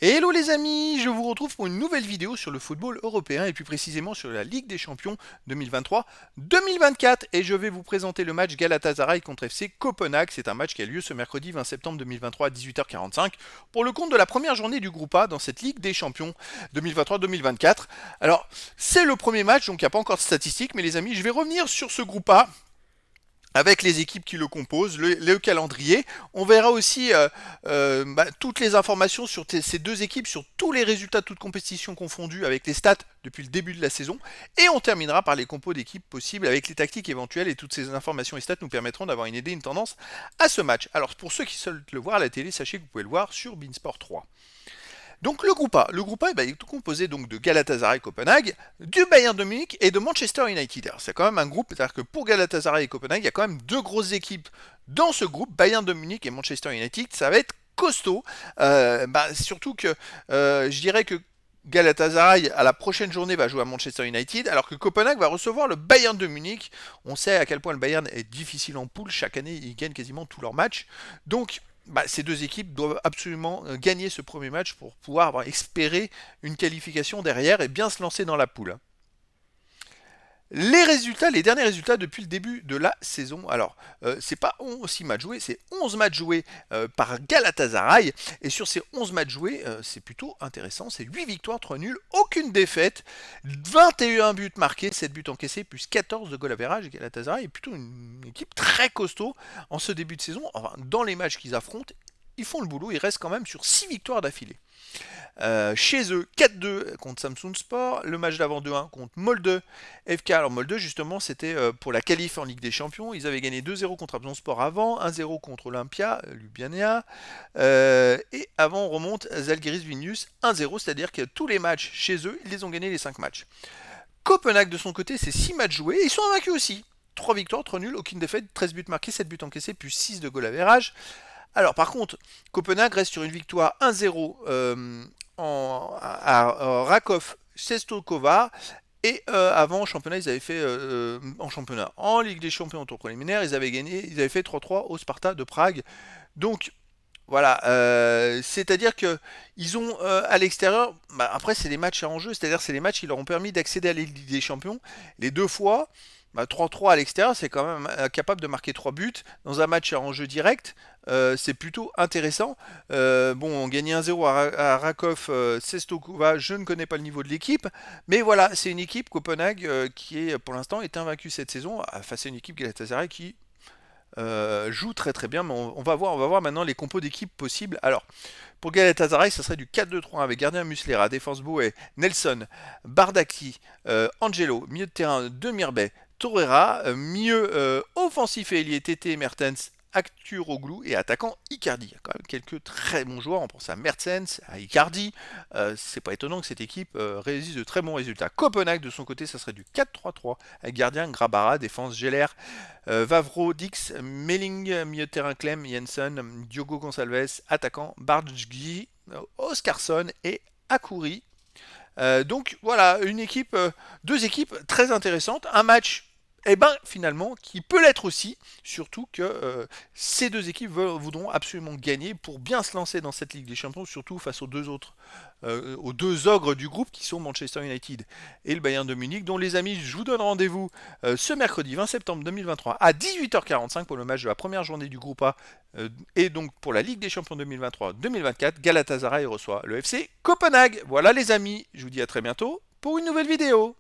Hello les amis, je vous retrouve pour une nouvelle vidéo sur le football européen et plus précisément sur la Ligue des Champions 2023-2024 et je vais vous présenter le match Galatasaray contre FC Copenhague. C'est un match qui a lieu ce mercredi 20 septembre 2023 à 18h45 pour le compte de la première journée du groupe A dans cette Ligue des Champions 2023-2024. Alors c'est le premier match donc il n'y a pas encore de statistiques mais les amis je vais revenir sur ce groupe A avec les équipes qui le composent, le calendrier. On verra aussi toutes les informations sur ces deux équipes, sur tous les résultats de toutes compétitions confondues, avec les stats depuis le début de la saison. Et on terminera par les compos d'équipes possibles avec les tactiques éventuelles. Et toutes ces informations et stats nous permettront d'avoir une idée, une tendance à ce match. Alors pour ceux qui souhaitent le voir à la télé, sachez que vous pouvez le voir sur Beansport 3. Donc le groupe A est composé donc de Galatasaray Copenhague, du Bayern de Munich et de Manchester United. Alors c'est quand même un groupe, c'est-à-dire que pour Galatasaray et Copenhague, il y a quand même deux grosses équipes dans ce groupe, Bayern de Munich et Manchester United. Ça va être costaud, surtout que je dirais que Galatasaray à la prochaine journée va jouer à Manchester United, alors que Copenhague va recevoir le Bayern de Munich. On sait à quel point le Bayern est difficile en poule. Chaque année, ils gagnent quasiment tous leurs matchs. Donc ces deux équipes doivent absolument gagner ce premier match pour pouvoir espérer une qualification derrière et bien se lancer dans la poule. Les résultats, les derniers résultats depuis le début de la saison. Alors, c'est pas 6 matchs joués, c'est 11 matchs joués par Galatasaray. Et sur ces 11 matchs joués, c'est plutôt intéressant. C'est 8 victoires, 3 nuls, aucune défaite, 21 buts marqués, 7 buts encaissés, plus 14 de goal average. Galatasaray est plutôt une équipe très costaud en ce début de saison. Enfin, dans les matchs qu'ils affrontent, ils font le boulot, ils restent quand même sur 6 victoires d'affilée. Chez eux, 4-2 contre Samsun Sport. Le match d'avant 2-1 contre Molde FK. Alors Molde, justement, c'était pour la qualif en Ligue des Champions. Ils avaient gagné 2-0 contre Samsun Sport avant, 1-0 contre Olympia, Ljubljana. Et avant, on remonte Zalgiris Vilnius 1-0, c'est-à-dire que tous les matchs chez eux, ils les ont gagnés les 5 matchs. Copenhague, de son côté, c'est 6 matchs joués. Et ils sont invaincus aussi. 3 victoires, 3 nuls, aucune défaite, 13 buts marqués, 7 buts encaissés, plus 6 de goal average. Alors par contre, Copenhague reste sur une victoire 1-0 à Rakov Czestochowa. Et avant, en championnat, ils avaient fait en championnat, en Ligue des Champions au tour préliminaire, ils avaient gagné, ils avaient fait 3-3 au Sparta de Prague. Donc voilà, c'est-à-dire que ils ont à l'extérieur, après c'est des matchs à enjeu, c'est-à-dire c'est les matchs qui leur ont permis d'accéder à la Ligue des Champions. Les deux fois, 3-3 à l'extérieur, c'est quand même capable de marquer 3 buts dans un match à enjeu direct. C'est plutôt intéressant. On gagnait 1-0 à Rakov Czestochowa, je ne connais pas le niveau de l'équipe, mais voilà, c'est une équipe Copenhague qui est pour l'instant est invaincue cette saison face à une équipe Galatasaray qui joue très très bien, mais on va voir maintenant les compos d'équipe possibles. Alors, pour Galatasaray, ça serait du 4-2-3 avec gardien Muslera, défense Boué, Nelson, Bardaki, Angelo, milieu de terrain Demirbay, Torreira, milieu offensif et ailier Tété, Mertens, Akturoglu et attaquant Icardi. Il y a quand même quelques très bons joueurs, on pense à Mertens, à Icardi. C'est pas étonnant que cette équipe réalise de très bons résultats. Copenhague, de son côté, ça serait du 4-3-3 avec gardien Grabara, défense Geller, Vavro, Dix, Melling, milieu de terrain Clem, Jensen, Diogo Gonçalves, attaquant Bardghji, Oscarson et Akuri. Donc voilà, deux équipes très intéressantes, un match finalement, qui peut l'être aussi, surtout que ces deux équipes voudront absolument gagner pour bien se lancer dans cette Ligue des Champions, surtout face aux deux ogres du groupe qui sont Manchester United et le Bayern de Munich, dont les amis, je vous donne rendez-vous ce mercredi 20 septembre 2023 à 18h45 pour le match de la première journée du groupe A et donc pour la Ligue des Champions 2023-2024, Galatasaray reçoit le FC Copenhague. Voilà les amis, je vous dis à très bientôt pour une nouvelle vidéo.